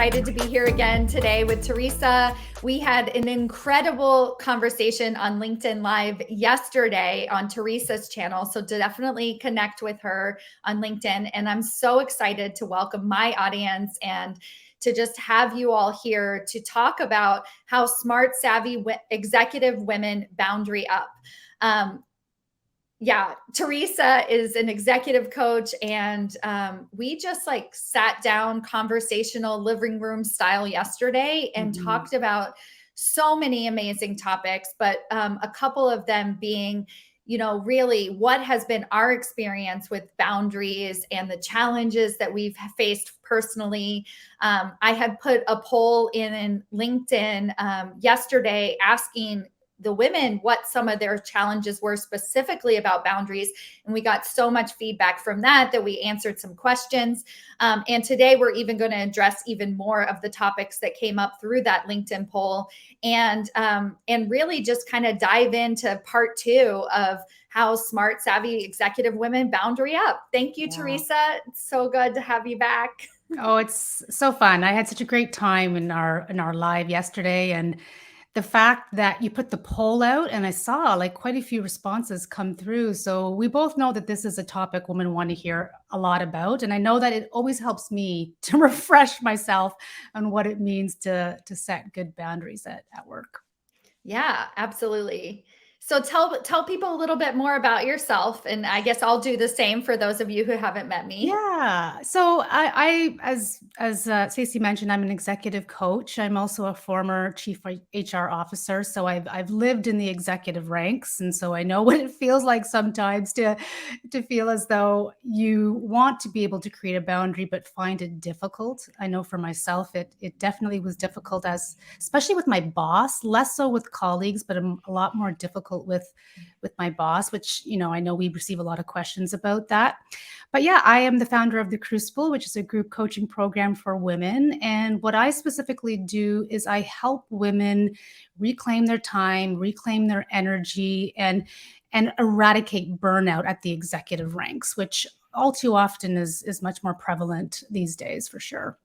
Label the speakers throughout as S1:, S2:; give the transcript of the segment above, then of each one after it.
S1: excited to be here again today with Teresa. We had an incredible conversation on LinkedIn Live yesterday on Teresa's channel. So definitely connect with her on LinkedIn. And I'm so excited to welcome my audience and to just have you all here to talk about how smart, savvy executive women boundary up. Teresa is an executive coach, and we just like sat down conversational living room style yesterday and talked about so many amazing topics, but a couple of them being, really what has been our experience with boundaries and the challenges that we've faced personally. I had put a poll in LinkedIn yesterday asking the women what some of their challenges were specifically about boundaries. And we got so much feedback from that we answered some questions. And today we're even going to address even more of the topics that came up through that LinkedIn poll and really just kind of dive into part 2 of how smart, savvy executive women boundary up. Thank you, Teresa. It's so good to have you back.
S2: Oh, it's so fun. I had such a great time in our live yesterday, and the fact that you put the poll out and I saw like quite a few responses come through. So we both know that this is a topic women want to hear a lot about. And I know that it always helps me to refresh myself on what it means to set good boundaries at work.
S1: Yeah, absolutely. So tell people a little bit more about yourself, and I guess I'll do the same for those of you who haven't met me.
S2: Yeah. So I as Stacy mentioned, I'm an executive coach. I'm also a former chief HR officer. So I've lived in the executive ranks, and so I know what it feels like sometimes to feel as though you want to be able to create a boundary, but find it difficult. I know for myself, it definitely was difficult, especially with my boss. Less so with colleagues, but a lot more difficult with my boss, which I know we receive a lot of questions about that. But yeah, I am the founder of The Crucible, which is a group coaching program for women. And what I specifically do is I help women reclaim their time, reclaim their energy, and eradicate burnout at the executive ranks, which all too often is much more prevalent these days, for sure.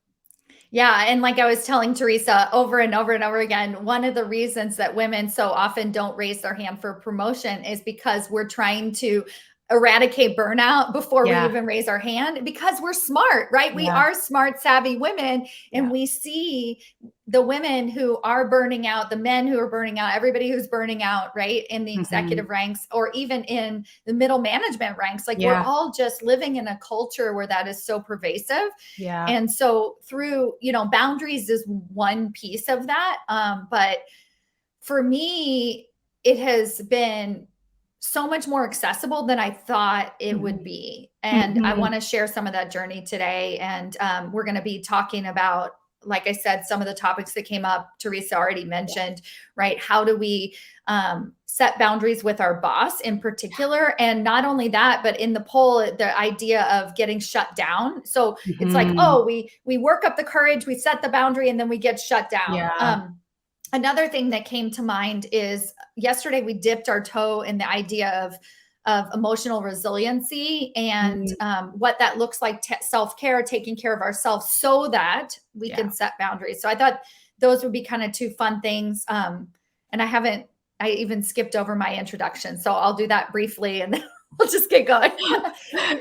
S1: Yeah. And like I was telling Teresa over and over and over again, one of the reasons that women so often don't raise their hand for promotion is because we're trying to eradicate burnout before we even raise our hand, because we're smart, right? We are smart, savvy women, and we see the women who are burning out, the men who are burning out, everybody who's burning out, right? In the executive ranks, or even in the middle management ranks. Like we're all just living in a culture where that is so pervasive.
S2: Yeah.
S1: And so through, boundaries is one piece of that. But for me, it has been so much more accessible than I thought it would be. And I want to share some of that journey today. And we're going to be talking about, like I said, some of the topics that came up, Teresa already mentioned, right? How do we set boundaries with our boss in particular? And not only that, but in the poll, the idea of getting shut down. So it's like, oh, we work up the courage, we set the boundary, and then we get shut down. Another thing that came to mind is yesterday we dipped our toe in the idea of emotional resiliency and what that looks like, self-care, taking care of ourselves so that we can set boundaries. So I thought those would be kind of 2 fun things. And I even skipped over my introduction. So I'll do that briefly and then we'll just get going.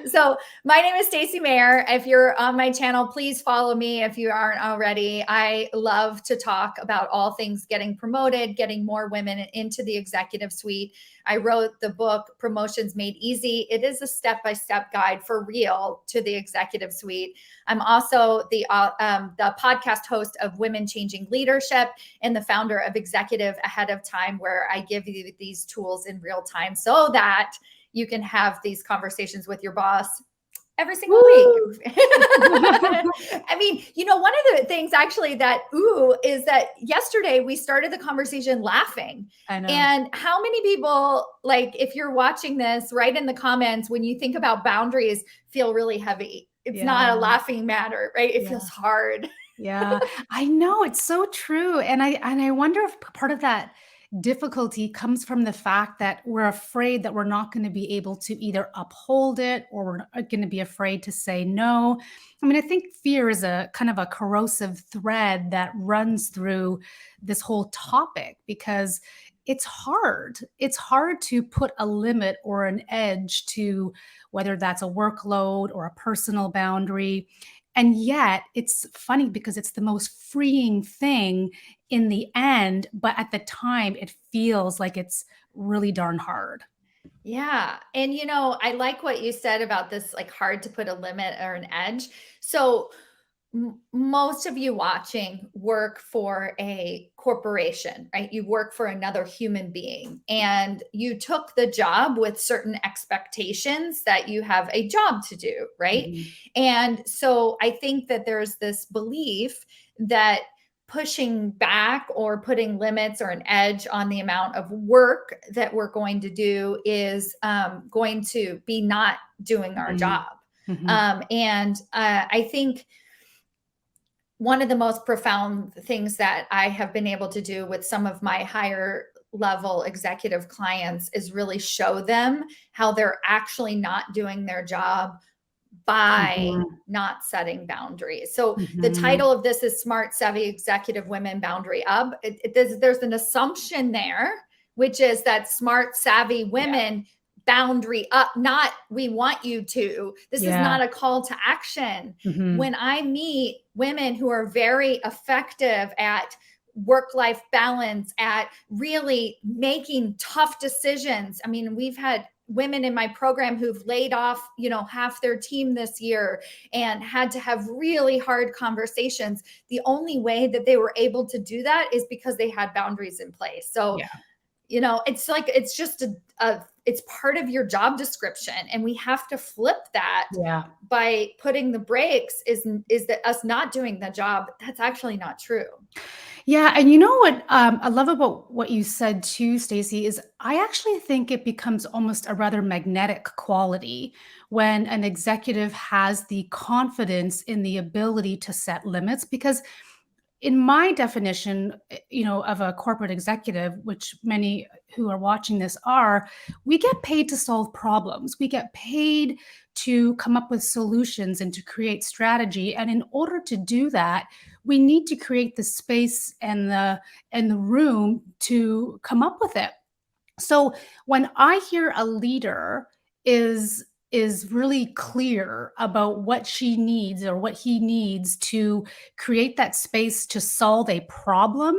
S1: So my name is Stacy Mayer. If you're on my channel, please follow me if you aren't already. I love to talk about all things getting promoted, getting more women into the executive suite. I wrote the book, Promotions Made Easy. It is a step-by-step guide for real to the executive suite. I'm also the podcast host of Women Changing Leadership and the founder of Executive Ahead of Time, where I give you these tools in real time so that you can have these conversations with your boss every single week. I mean, one of the things actually that, is that yesterday we started the conversation laughing.
S2: I know.
S1: And how many people, like, if you're watching this, write in the comments, when you think about boundaries, feel really heavy. It's not a laughing matter, right? It feels hard.
S2: Yeah, I know. It's so true. And I wonder if part of that difficulty comes from the fact that we're afraid that we're not going to be able to either uphold it, or we're going to be afraid to say no. I mean, I think fear is a kind of a corrosive thread that runs through this whole topic, because it's hard. It's hard to put a limit or an edge to whether that's a workload or a personal boundary. And yet, it's funny because it's the most freeing thing in the end, but at the time, it feels like it's really darn hard.
S1: Yeah. And I like what you said about this, like, hard to put a limit or an edge. So most of you watching work for a corporation, right? You work for another human being, and you took the job with certain expectations that you have a job to do, right?
S2: Mhm.
S1: And so I think that there's this belief that pushing back or putting limits or an edge on the amount of work that we're going to do is going to be not doing our
S2: Mhm.
S1: job.
S2: Mhm.
S1: And I think one of the most profound things that I have been able to do with some of my higher level executive clients is really show them how they're actually not doing their job by
S2: Mhm.
S1: not setting boundaries. So the
S2: Mhm.
S1: title of this is Smart Savvy Executive Women Boundary Up. There's an assumption there, which is that smart savvy
S2: Yeah.
S1: women boundary up, not we want you to. This is
S2: Yeah.
S1: not a call to action.
S2: Mhm.
S1: When I meet women who are very effective at work life balance, at really making tough decisions. I mean, we've had women in my program who've laid off, half their team this year and had to have really hard conversations. The only way that they were able to do that is because they had boundaries in place. So,
S2: Yeah.
S1: it's like it's just it's part of your job description, and we have to flip that
S2: Yeah.
S1: by putting the brakes. Is that us not doing the job? That's actually not true.
S2: Yeah, and you know what, I love about what you said too, Stacy, is I actually think it becomes almost a rather magnetic quality when an executive has the confidence in the ability to set limits, because in my definition, of a corporate executive, which many who are watching this are, we get paid to solve problems. We get paid to come up with solutions and to create strategy. And in order to do that, we need to create the space and the room to come up with it. So when I hear a leader is is really clear about what she needs or what he needs to create that space to solve a problem,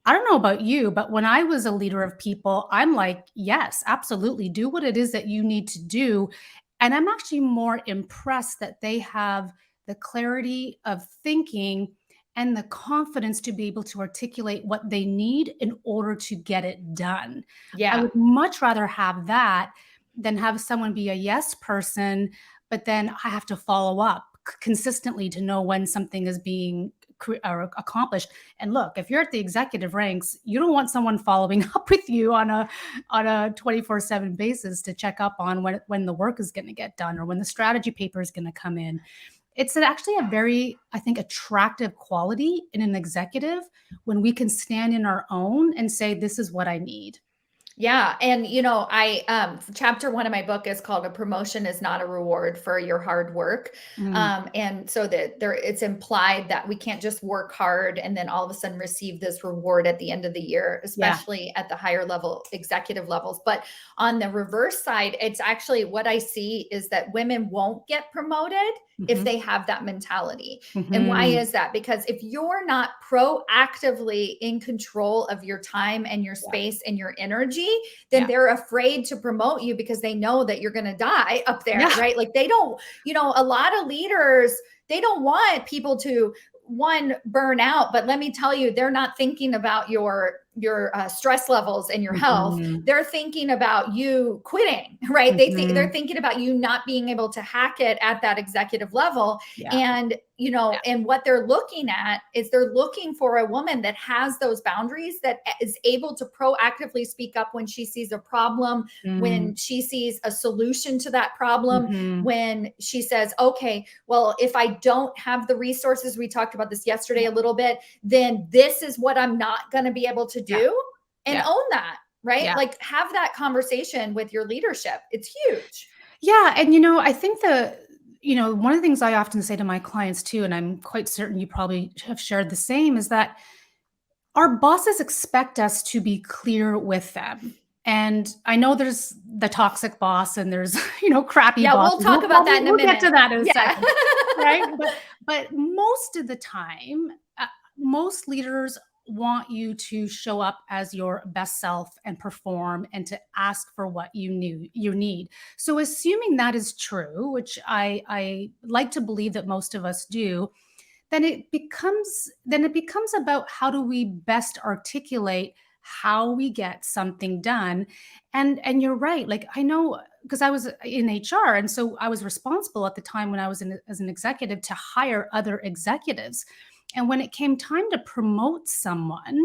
S2: I don't know about you, but when I was a leader of people, I'm like, yes, absolutely. Do what it is that you need to do. And I'm actually more impressed that they have the clarity of thinking and the confidence to be able to articulate what they need in order to get it done. I
S1: Yeah.
S2: would much rather have that than have someone be a yes person, but then I have to follow up consistently to know when something is being accomplished. And look, if you're at the executive ranks, you don't want someone following up with you on a 24/7 basis to check up on when the work is going to get done or when the strategy paper is going to come in. It's actually a very, I think, attractive quality in an executive when we can stand in our own and say, this is what I need.
S1: Yeah, and I chapter 1 of my book is called "A Promotion is Not a Reward for Your Hard Work."
S2: Mm,
S1: And so that it's implied that we can't just work hard and then all of a sudden receive this reward at the end of the year,
S2: yeah.
S1: especially at the higher level executive levels. But on the reverse side, it's actually what I see is that women won't get promoted if
S2: Hmm.
S1: they have that mentality. And why
S2: Hmm.
S1: is that? Because if you're not proactively in control of your time and your
S2: Yeah.
S1: space and your energy, then
S2: Yeah.
S1: they're afraid to promote you because they know that you're going to die up there,
S2: Yeah.
S1: right? Like they don't, a lot of leaders, they don't want people to one burn out, but let me tell you, they're not thinking about your stress levels and your health.
S2: Hmm.
S1: They're thinking about you quitting, right? They're
S2: Hmm.
S1: thinking about you not being able to hack it at that executive level.
S2: Yeah.
S1: And and what they're looking at is they're looking for a woman that has those boundaries, that is able to proactively speak up when she sees a problem,
S2: Mm.
S1: when she sees a solution to that problem,
S2: Mhm.
S1: when she says, okay, well, if I don't have the resources, we talked about this yesterday
S2: Yeah.
S1: a little bit, then this is what I'm not going to be able to
S2: Yeah.
S1: do. and
S2: Yeah.
S1: own that, right?
S2: Yeah.
S1: Like have that conversation with your leadership. It's huge.
S2: Yeah, and I think one of the things I often say to my clients too, and I'm quite certain you probably have shared the same, is that our bosses expect us to be clear with them. And I know there's the toxic boss and there's, crappy
S1: Yeah,
S2: bosses.
S1: we'll talk about that in a
S2: We'll get to
S1: minute.
S2: that in a
S1: Yeah.
S2: second, right? But most of the time, most leaders want you to show up as your best self and perform and to ask for what you need. So assuming that is true, which I like to believe that most of us do, then it becomes about how do we best articulate how we get something done. And you're right, like I know, because I was in HR, and so I was responsible at the time when I was as an executive to hire other executives. And when it came time to promote someone,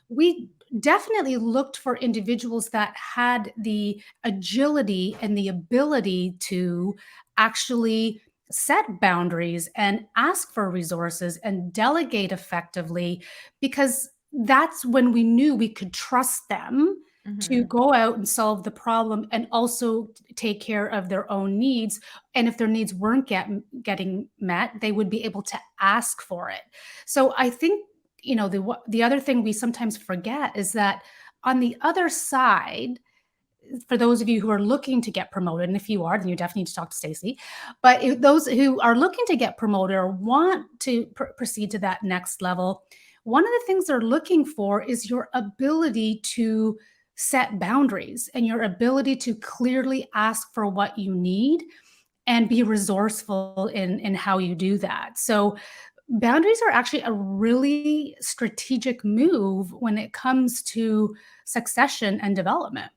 S2: we definitely looked for individuals that had the agility and the ability to actually set boundaries and ask for resources and delegate effectively, because that's when we knew we could trust them to
S1: Mhm.
S2: go out and solve the problem and also take care of their own needs. And if their needs weren't getting met, they would be able to ask for it. So I think, the other thing we sometimes forget is that on the other side, for those of you who are looking to get promoted, and if you are, then you definitely need to talk to Stacy. But those who are looking to get promoted or want to proceed to that next level, one of the things they're looking for is your ability to set boundaries and your ability to clearly ask for what you need and be resourceful in how you do that. So boundaries are actually a really strategic move when it comes to succession and development.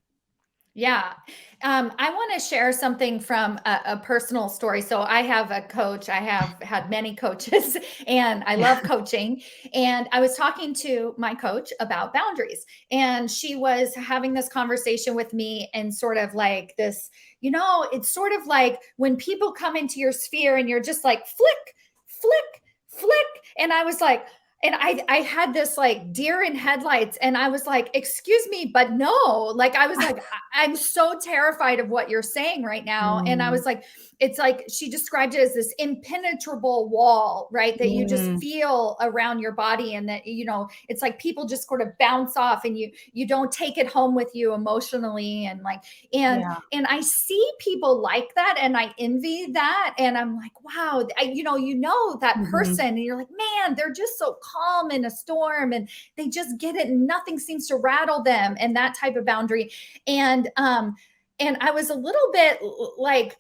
S1: Yeah. I want to share something from a personal story. So, I have a coach. I have had many coaches and I love coaching. And I was talking to my coach about boundaries. And she was having this conversation with me and sort of like this, it's sort of like when people come into your sphere and you're just like flick, flick, flick. And I was like, and I had this like deer in headlights, and I was like, excuse me, but no. Like I was like, I'm so terrified of what you're saying right now. And I
S2: Mm,
S1: was like, it's like she described it as this impenetrable wall, right? That you just
S2: mm,
S1: feel around your body, and that it's like people just sort of bounce off, and you don't take it home with you emotionally, and like and
S2: yeah.
S1: and I see people like that, and I envy that, and I'm like, wow, that
S2: Mhm.
S1: person, and you're like, man, they're just so calm in a storm, and they just get it, and nothing seems to rattle them, and that type of boundary. And I was a little bit like,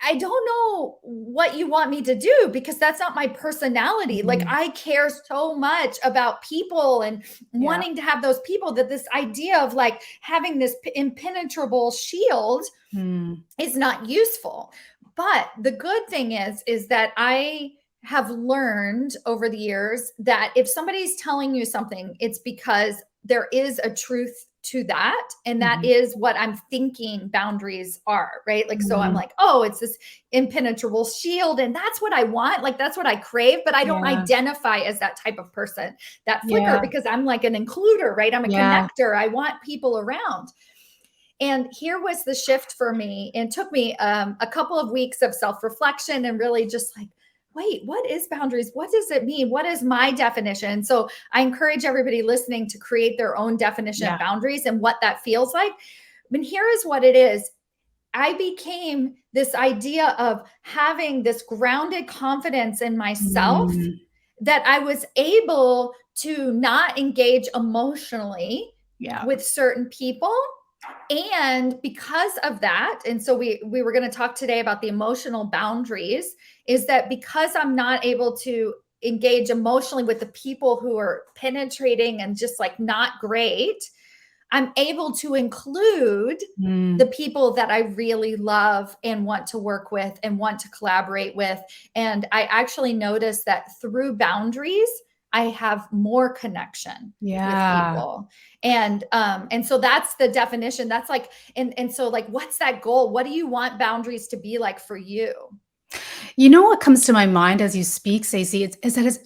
S1: I don't know what you want me to do, because that's not my personality. Like
S2: Mhm.
S1: I care so much about people and
S2: Yeah.
S1: wanting to have those people, that this idea of like having this impenetrable shield
S2: Mm.
S1: is not useful. But the good thing is that I have learned over the years that if somebody's telling you something, it's because there is a truth to that. And that
S2: Mhm.
S1: is what I'm thinking boundaries are, right? Like, so I'm
S2: Mhm.
S1: like, oh, it's this impenetrable shield. And that's what I want. Like, that's what I crave. But I don't
S2: Yeah.
S1: identify as that type of person, that flicker,
S2: Yeah.
S1: because I'm like an includer, right? I'm a
S2: Yeah.
S1: connector. I want people around. And here was the shift for me. And took me a couple of weeks of self reflection and really just like, wait, what is boundaries? What does it mean? What is my definition? So I encourage everybody listening to create their own definition
S2: Yeah.
S1: of boundaries and what that feels like. But here is what it is. I became this idea of having this grounded confidence in myself,
S2: Mm.
S1: that I was able to not engage emotionally
S2: Yeah.
S1: with certain people. And because of that, and so we were going to talk today about the emotional boundaries, is that because I'm not able to engage emotionally with the people who are penetrating and just like not great, I'm able to include the
S2: Mm.
S1: people that I really love and want to work with and want to collaborate with. And I actually noticed that through boundaries, I have more connection with
S2: Yeah.
S1: people. And so that's the definition. That's like, and so like, what's that goal? What do you want boundaries to be like for you?
S2: You know what comes to my mind as you speak, Stacey, is that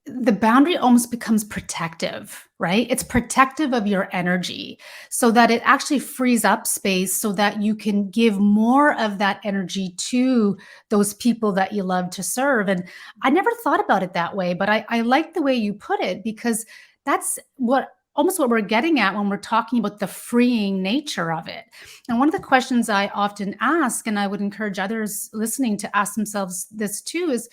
S2: the boundary almost becomes protective, right? It's protective of your energy so that it actually frees up space so that you can give more of that energy to those people that you love to serve. And I never thought about it that way, but I like the way you put it, because that's what almost what we're getting at when we're talking about the freeing nature of it. And one of the questions I often ask, and I would encourage others listening to ask themselves this too, is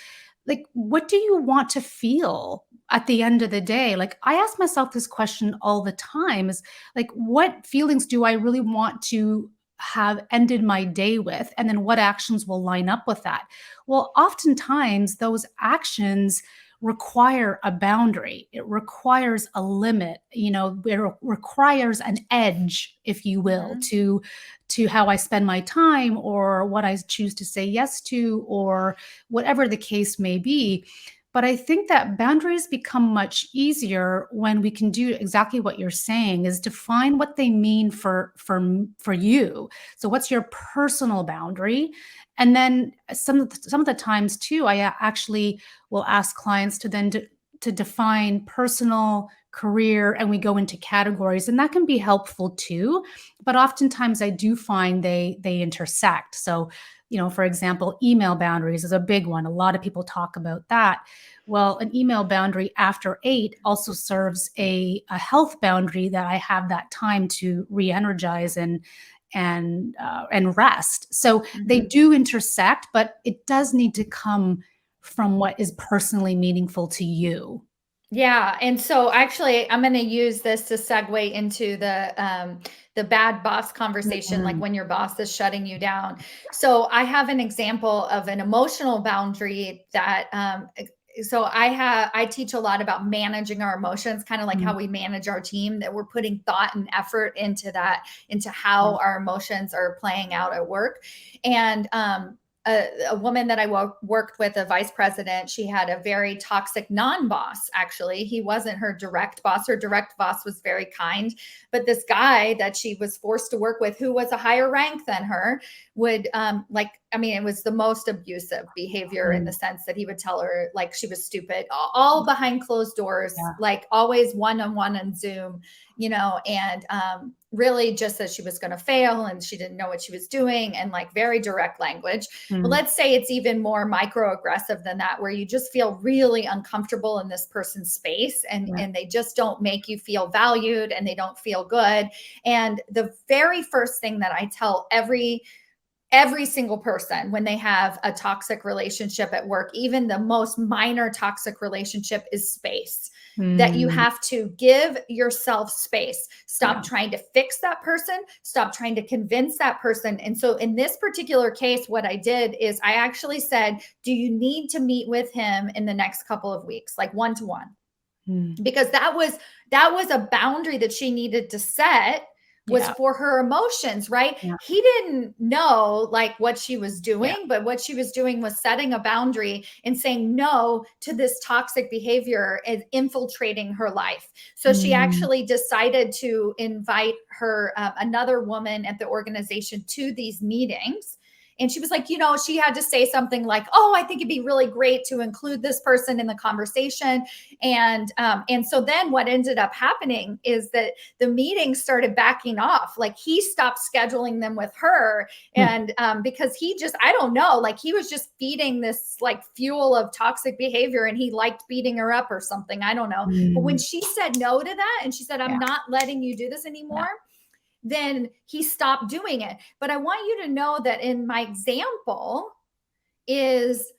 S2: like, what do you want to feel at the end of the day? Like, I ask myself this question all the time, is like, what feelings do I really want to have ended my day with? And then what actions will line up with that? Well, oftentimes those actions require a boundary. It requires a limit, it requires an edge, if you will,
S1: Mhm.
S2: to how I spend my time or what I choose to say yes to, or whatever the case may be. But I think that boundaries become much easier when we can do exactly what you're saying, is define what they mean for you. So what's your personal boundary? And then some of the times too, I actually will ask clients to then to define personal, career, and we go into categories, and that can be helpful too. But oftentimes I do find they intersect. So, for example, email boundaries is a big one. A lot of people talk about that. Well, an email boundary after 8 also serves a health boundary, that I have that time to re-energize and rest. So they
S1: Mhm.
S2: do intersect, but it does need to come from what is personally meaningful to you.
S1: Yeah, and so actually, I'm going to use this to segue into the bad boss conversation, like
S2: Mhm.
S1: when your boss is shutting you down. So I have an example of an emotional boundary that so I teach a lot about managing our emotions, kind of like
S2: Mm.
S1: how we manage our team, that we're putting thought and effort into that, into
S2: Yeah.
S1: how our emotions are playing out at work. And a woman that I worked with, a vice president, she had a very toxic non boss, actually. He wasn't her direct boss. Her direct boss was very kind. But this guy that she was forced to work with, who was a higher rank than her, would, it was the most abusive behavior, in the
S2: Mm.
S1: sense that he would tell her like she was stupid, all behind closed doors,
S2: Yeah.
S1: like always one on one on Zoom, and really just that she was going to fail and she didn't know what she was doing, and like very direct language. But
S2: Mm.
S1: let's say it's even more microaggressive than that, where you just feel really uncomfortable in this person's space, and
S2: Yeah.
S1: and they just don't make you feel valued, and they don't feel good. And the very first thing that I tell every single person when they have a toxic relationship at work, even the most minor toxic relationship, is space. That you
S2: Mm.
S1: have to give yourself space. Stop
S2: Yeah.
S1: trying to fix that person. Stop trying to convince that person. And so, in this particular case, what I did is I actually said, do you need to meet with him in the next couple of weeks, like one to one?
S2: Mm.
S1: Because that was a boundary that she needed to set, was
S2: Yeah.
S1: for her emotions, right?
S2: Yeah.
S1: He didn't know like what she was
S2: Yeah.
S1: doing, but what she was doing was setting a boundary and saying no to this toxic behavior and infiltrating her life. So she
S2: Mm.
S1: actually decided to invite her another woman at the organization to these meetings. And she was like, she had to say something like, oh, I think it'd be really great to include this person in the conversation. And so then what ended up happening is that the meetings started backing off. Like he stopped scheduling them with her,
S2: Mm.
S1: and because he just, I don't know, like he was just feeding this like fuel of toxic behavior, and he liked beating her up or something. I don't know. But when
S2: Mm.
S1: she said no to that, and she said,
S2: Yeah.
S1: I'm not letting you do this
S2: Yeah.
S1: anymore, then he stopped doing it. But I want you to know that in my example is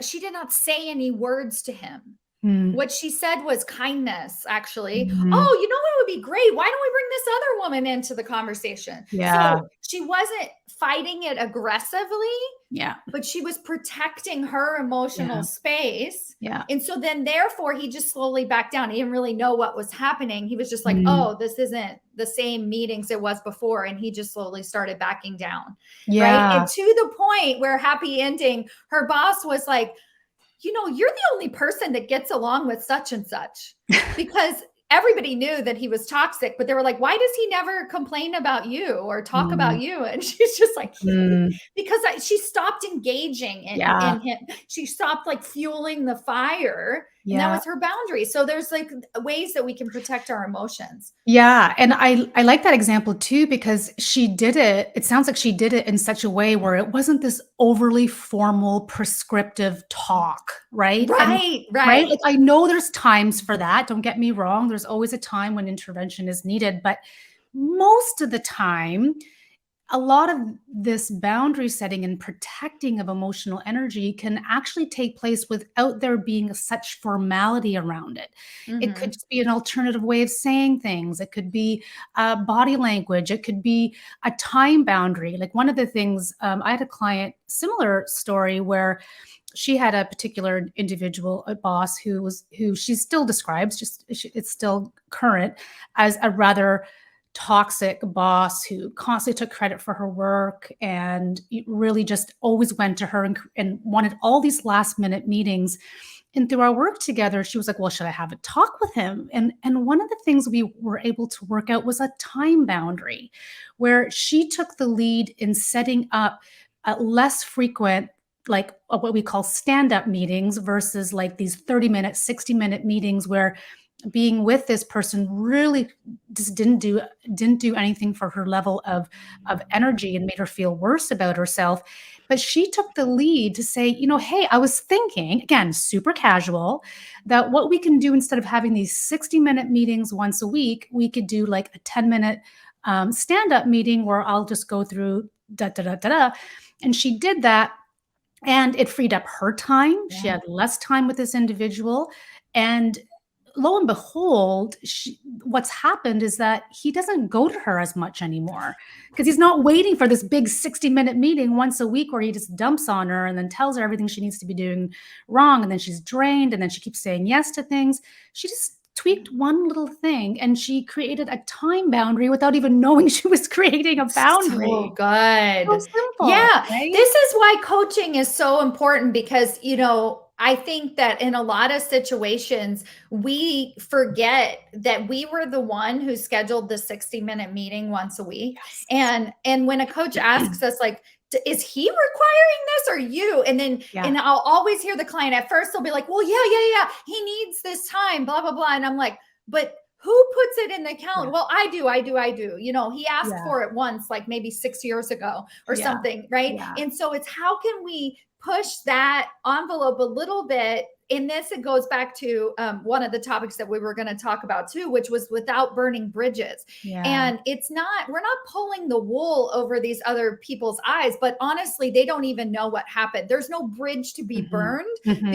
S1: she did not say any words to him.
S2: Mm.
S1: What she said was kindness, actually.
S2: Mhm.
S1: Oh, you know what would be great? Why don't we bring this other woman into the conversation?
S2: Yeah.
S1: So she wasn't fighting it aggressively,
S2: Yeah.
S1: but she was protecting her emotional
S2: Yeah.
S1: space.
S2: Yeah.
S1: And so then, therefore, he just slowly backed down. He didn't really know what was happening. He was just like,
S2: Mm.
S1: oh, this isn't the same meetings it was before. And he just slowly started backing down. Right.
S2: Yeah.
S1: And to the point where, happy ending, her boss was like, you're the only person that gets along with such and such, because everybody knew that he was toxic, but they were like, why does he never complain about you or talk about
S2: Mm.
S1: you? And she's just like,
S2: Mm.
S1: because she stopped engaging in
S2: Yeah.
S1: him. She stopped like fueling the fire. And that
S2: Yeah.
S1: was her boundary. So there's like ways that we can protect our emotions.
S2: Yeah, and I like that example too because she did it sounds like she did it in such a way where it wasn't this overly formal prescriptive talk, right? And
S1: Right,
S2: right? Like,
S1: right.
S2: I know there's times for that, don't get me wrong, there's always a time when intervention is needed, but most of the time, a lot of this boundary setting and protecting of emotional energy can actually take place without there being such formality around it. It could
S1: Mm-hmm.
S2: just be an alternative way of saying things. It could be body language. It could be a time boundary. Like one of the things, I had a client, similar story where she had a particular individual, a boss who she still describes, it's still current, as a rather toxic boss who constantly took credit for her work and really just always went to her and wanted all these last minute meetings. And through our work together, she was like, well, should I have a talk with him? And one of the things we were able to work out was a time boundary where she took the lead in setting up less frequent, like what we call stand-up meetings versus like these 30-minute, 60-minute meetings where being with this person really just didn't do anything for her level of energy and made her feel worse about herself. But she took the lead to say, hey, I was thinking, again, super casual, that what we can do instead of having these 60-minute meetings once a week, we could do like a 10-minute stand-up meeting where I'll just go through da da da da da. And she did that, and it freed up her time. She
S1: Yeah.
S2: had less time with this individual. And lo and behold, what's happened is that he doesn't go to her as much anymore because he's not waiting for this big 60-minute meeting once a week where he just dumps on her and then tells her everything she needs to be doing wrong. And then she's drained and then she keeps saying yes to things. She just tweaked one little thing and she created a time boundary without even knowing she was creating a
S1: So
S2: boundary. So
S1: good.
S2: simple,
S1: Yeah.
S2: right?
S1: This is why coaching is so important because, I think that in a lot of situations, we forget that we were the one who scheduled the 60-minute meeting once a week.
S2: Yes.
S1: And when a coach asks us, like, is he requiring this or you?
S2: Yeah.
S1: And I'll always hear the client at first, they'll be like, well, yeah. He needs this time, blah, blah, blah. And I'm like, but who puts it in the calendar?
S2: Yeah.
S1: Well, I do. He asked
S2: Yeah.
S1: for it once, like maybe 6 years ago or
S2: Yeah.
S1: something, right?
S2: Yeah.
S1: And so it's how can we push that envelope a little bit? And this, it goes back to one of the topics that we were going to talk about too, which was without burning bridges.
S2: Yeah.
S1: And we're not pulling the wool over these other people's eyes, but honestly, they don't even know what happened. There's no bridge to be
S2: Mhm.
S1: burned
S2: Mhm.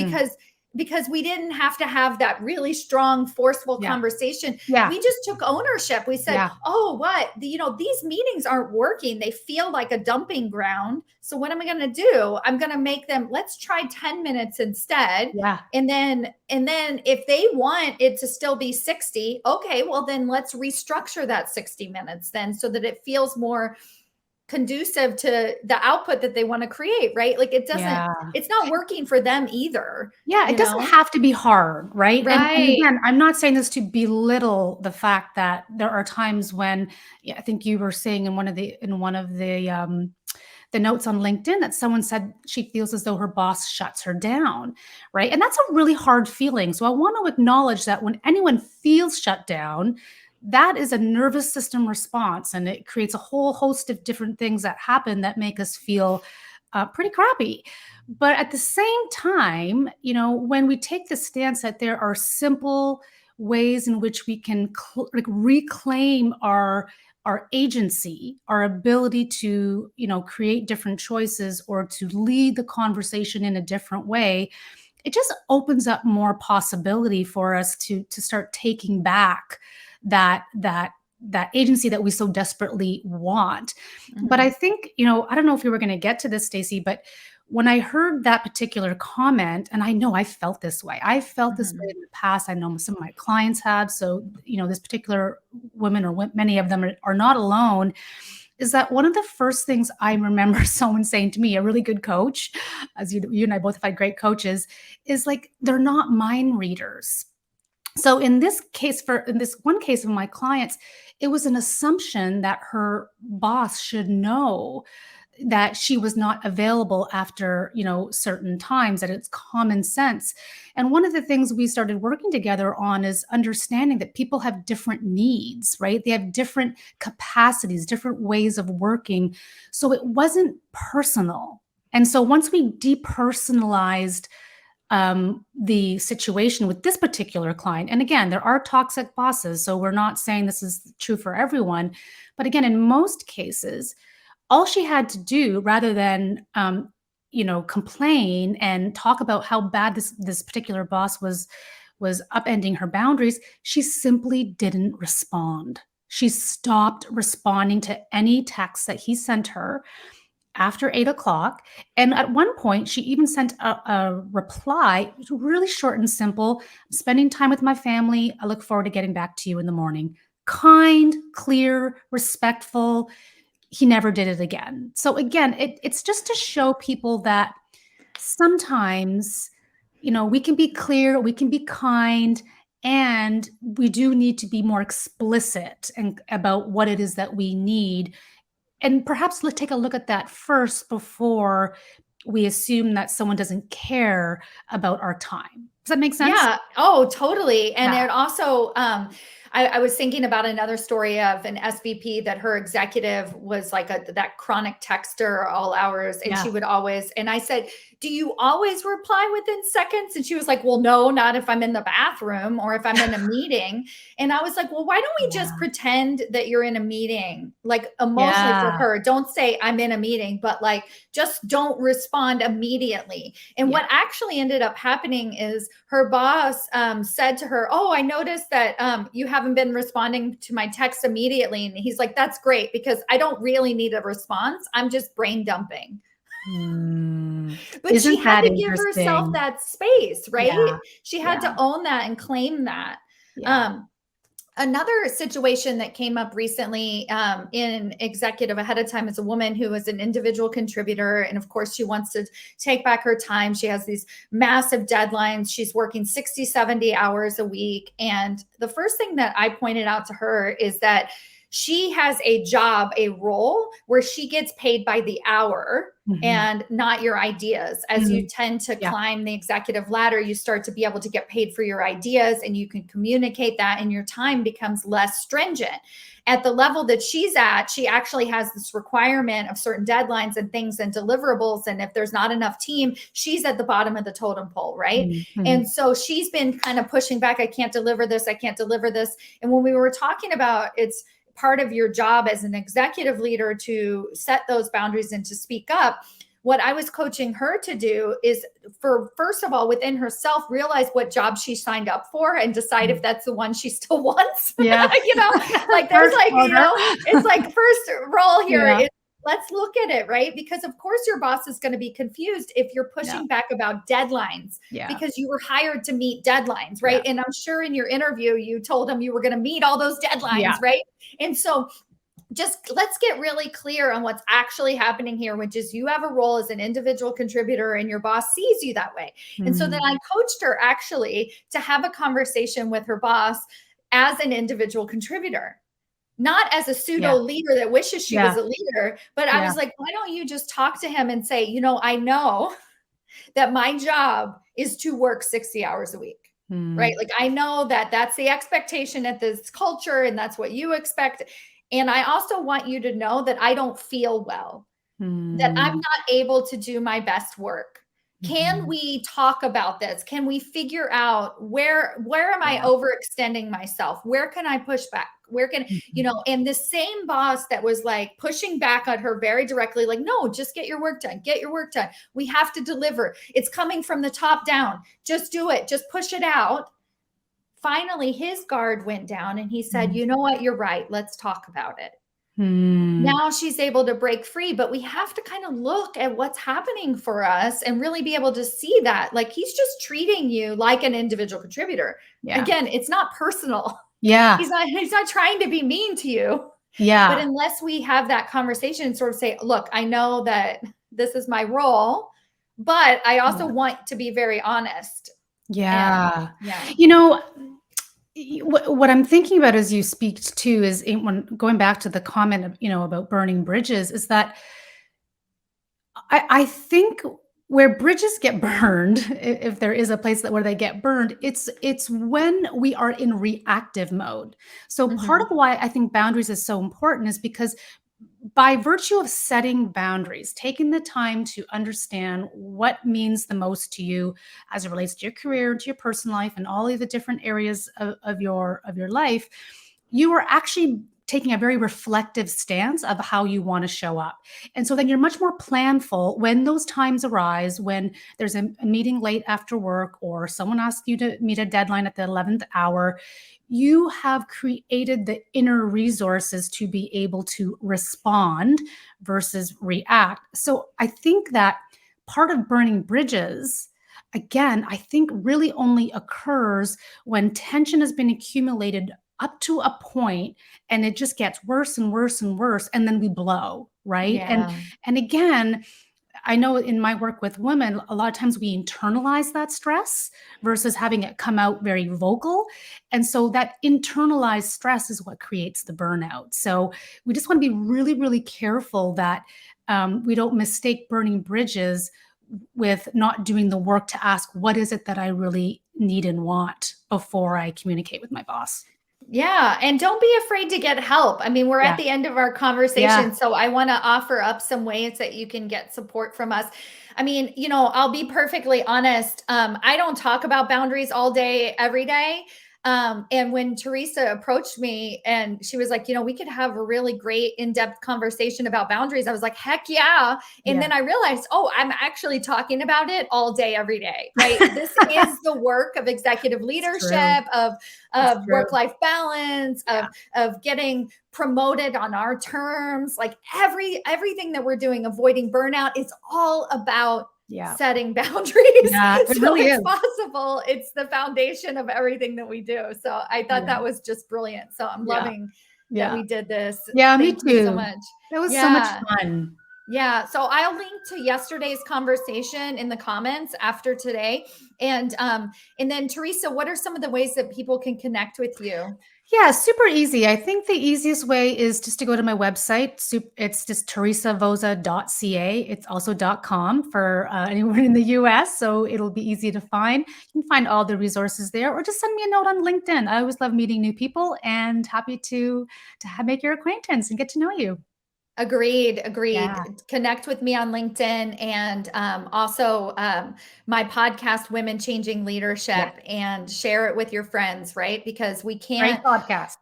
S1: because we didn't have to have that really strong, forceful
S2: Yeah.
S1: conversation.
S2: Yeah.
S1: We just took ownership. We said,
S2: Yeah.
S1: oh, these meetings aren't working. They feel like a dumping ground. So what am I going to do? I'm going to make them, let's try 10 minutes instead.
S2: Yeah.
S1: And then if they want it to still be 60, okay, well then let's restructure that 60 minutes then so that it feels more conducive to the output that they want to create, right? Like
S2: Yeah.
S1: it's not working for them either,
S2: Yeah, it doesn't have to be hard, right? And
S1: Right.
S2: again, I'm not saying this to belittle the fact that there are times when, yeah, I think you were saying in one of the notes on LinkedIn that someone said she feels as though her boss shuts her down, right? And that's a really hard feeling. So I want to acknowledge that when anyone feels shut down, that is a nervous system response, and it creates a whole host of different things that happen that make us feel pretty crappy. But at the same time, when we take the stance that there are simple ways in which we can reclaim our agency, our ability to, create different choices or to lead the conversation in a different way, it just opens up more possibility for us to start taking back that agency that we so desperately want. But I
S1: Mhm.
S2: think, I don't know if we were going to get to this, Stacy, but when I heard that particular comment, and I know I felt this way, I felt this way
S1: Mhm.
S2: in the past. I know some of my clients have. So, this particular woman or many of them are not alone. Is that one of the first things I remember someone saying to me, a really good coach, as you and I both have had great coaches, is like, they're not mind readers. So in this one case of my clients, it was an assumption that her boss should know that she was not available after, certain times, that it's common sense. And one of the things we started working together on is understanding that people have different needs, right? They have different capacities, different ways of working. So it wasn't personal. And so once we depersonalized the situation with this particular client, and again, there are toxic bosses, so we're not saying this is true for everyone, but again, in most cases, all she had to do, rather than complain and talk about how bad this particular boss was upending her boundaries, she simply didn't respond. She stopped responding to any texts that he sent her after 8 o'clock. And at one point, she even sent a reply, really short and simple: "I'm spending time with my family. I look forward to getting back to you in the morning." Kind, clear, respectful. He never did it again. So again, it's just to show people that sometimes, we can be clear, we can be kind, and we do need to be more explicit and about what it is that we need. And perhaps let's take a look at that first before we assume that someone doesn't care about our time. Does that make sense?
S1: Yeah. Oh, totally. And
S2: Yeah.
S1: it also, I was thinking about another story of an SVP that her executive was like that chronic texter all hours. And
S2: Yeah.
S1: she would always, and I said, "Do you always reply within seconds?" And she was like, "Well, no, not if I'm in the bathroom or if I'm in a meeting." And I was like, "Well, why don't we just
S2: Yeah.
S1: pretend that you're in a meeting?" Like emotionally for
S2: Yeah.
S1: her, don't say I'm in a meeting, but like just don't respond immediately. And
S2: Yeah.
S1: what actually ended up happening is her boss said to her, "Oh, I noticed that you haven't been responding to my text immediately." And he's like, "That's great, because I don't really need a response. I'm just brain dumping."
S2: Hmm.
S1: But she
S2: Isn't
S1: had
S2: that
S1: to give herself
S2: interesting?
S1: that space, right?
S2: Yeah.
S1: She had
S2: Yeah.
S1: to own that and claim that.
S2: Yeah.
S1: Um, Another situation that came up recently in executive ahead of time is a woman who is an individual contributor. And of course, she wants to take back her time. She has these massive deadlines. She's working 60, 70 hours a week. And the first thing that I pointed out to her is that she has a job, a role where she gets paid by the hour
S2: Mhm.
S1: and not your ideas. As you
S2: Mhm.
S1: tend to
S2: Yeah.
S1: climb the executive ladder, you start to be able to get paid for your ideas, and you can communicate that, and your time becomes less stringent. At the level that she's at, she actually has this requirement of certain deadlines and things and deliverables. And if there's not enough team, she's at the bottom of the totem pole, right?
S2: Mhm. Mhm.
S1: And so she's been kind of pushing back. "I can't deliver this. I can't deliver this." And when we were talking about it's part of your job as an executive leader to set those boundaries and to speak up, what I was coaching her to do is, for first of all, within herself, realize what job she signed up for and decide if
S2: Mhm.
S1: that's the one she still wants.
S2: Yeah.
S1: Like there's
S2: First
S1: like,
S2: order.
S1: it's like first role here
S2: Yeah.
S1: is, let's look at it, right? Because of course your boss is going to be confused if you're
S2: Yeah.
S1: pushing back about deadlines,
S2: Yeah.
S1: because you were hired to meet deadlines, right?
S2: Yeah.
S1: And I'm sure in your interview you told him you were going to meet all those
S2: Yeah.
S1: deadlines, right? And so just let's get really clear on what's actually happening here, which is you have a role as an individual contributor and your boss sees you that way. And so then I
S2: Mm.
S1: coached her actually to have a conversation with her boss as an individual contributor, not as a pseudo
S2: Yeah.
S1: leader that wishes she was
S2: Yeah.
S1: a leader. But I
S2: Yeah.
S1: was like, why don't you just talk to him and say, I know that my job is to work 60 hours a week. Right.
S2: Mm.
S1: Like, I know that that's the expectation at this culture and that's what you expect. And I also want you to know that I don't feel well, that I'm
S2: Mm.
S1: not able to do my best work. Can
S2: Mhm.
S1: we talk about this? Can we figure out where am I
S2: Yeah.
S1: overextending myself? Where can I push back? Where can,
S2: Mhm.
S1: and the same boss that was like pushing back at her very directly, like, "No, just get your work done. Get your work done. We have to deliver. It's coming from the top down. Just do it. Just push it out." Finally, his guard went down and he said,
S2: Mm.
S1: "You know what? You're right. Let's talk about it."
S2: Mm.
S1: Now she's able to break free, but we have to kind of look at what's happening for us and really be able to see that, like, he's just treating you like an individual contributor.
S2: Yeah.
S1: Again, it's not personal.
S2: Yeah.
S1: He's not trying to be mean to you. But
S2: Yeah.
S1: unless we have that conversation and sort of say, "Look, I know that this is my role, but I also
S2: Yeah.
S1: want to be very honest." And
S2: Yeah.
S1: yeah.
S2: You know, what I'm thinking about as you speak to is when going back to the comment of, about burning bridges, is that I think where bridges get burned, if there is a place where they get burned, it's when we are in reactive mode. So part of
S1: Mhm.
S2: why I think boundaries is so important is because by virtue of setting boundaries, taking the time to understand what means the most to you as it relates to your career, to your personal life, and all of the different areas of your life, you are actually taking a very reflective stance of how you want to show up. And so then you're much more planful when those times arise, when there's a meeting late after work or someone asks you to meet a deadline at the 11th hour. You have created the inner resources to be able to respond versus react. So I think that part of burning bridges, again, I think really only occurs when tension has been accumulated up to a point and it just gets worse and worse and worse, and then we blow, right?
S1: Yeah.
S2: And again, I know in my work with women, a lot of times we internalize that stress versus having it come out very vocal. And so that internalized stress is what creates the burnout. So we just want to be really, really careful that we don't mistake burning bridges with not doing the work to ask, what is it that I really need and want before I communicate with my boss?
S1: Yeah, and don't be afraid to get help. I mean, we're at
S2: Yeah.
S1: the end of our
S2: Yeah.
S1: conversation, so I want to offer up some ways that you can get support from us. I mean, I'll be perfectly honest. I don't talk about boundaries all day, every day. And when Teresa approached me and she was like, we could have a really great in-depth conversation about boundaries, I was like, heck yeah. And
S2: Yeah.
S1: then I realized, oh, I'm actually talking about it all day, every day, right? This is the work of executive
S2: It's true.
S1: leadership, of
S2: It's true.
S1: work-life balance,
S2: Yeah.
S1: of getting promoted on our terms. Like everything that we're doing, avoiding burnout, it's all about
S2: Yeah.
S1: setting boundaries.
S2: Yeah. It
S1: So
S2: really
S1: it's
S2: is.
S1: possible. It's the foundation of everything that we do. So I thought
S2: Yeah.
S1: that was just brilliant. So I'm
S2: Yeah.
S1: loving that
S2: Yeah.
S1: we did this.
S2: Yeah, me
S1: Thank you so
S2: too.
S1: much.
S2: That was so much
S1: Yeah.
S2: fun.
S1: Yeah, so I'll link to yesterday's conversation in the comments after today. And then Teresa, what are some of the ways that people can connect with you?
S2: Yeah, super easy. I think the easiest way is just to go to my website. It's just teresavozza.ca. It's also .com for anyone in the US, so it'll be easy to find. You can find all the resources there, or just send me a note on LinkedIn. I always love meeting new people and happy to make your acquaintance and get to know you.
S1: Agreed.
S2: Yeah,
S1: Connect with me on LinkedIn and also my podcast, Women Changing
S2: yeah.
S1: Leadership, and share it with your friends, right? Because we
S2: Great
S1: can't
S2: podcast.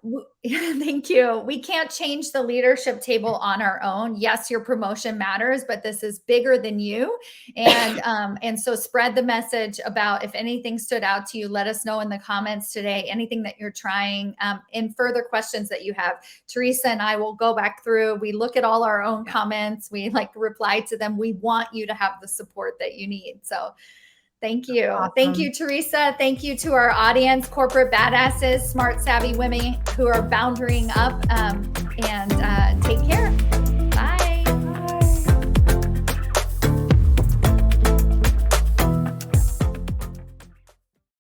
S1: Thank you. We can't change the leadership table on our own. Yes, your promotion matters, but this is bigger than you. And so spread the message about if anything stood out to you. Let us know in the comments today. Anything that you're trying, and further questions that you have. Teresa and I will go back through. We look at all our own comments. We reply to them. We want you to have the support that you need. So thank you. Thank
S2: Awesome.
S1: you, Teresa. Thank you to our audience, corporate badasses, smart, savvy women who are boundarying up and taking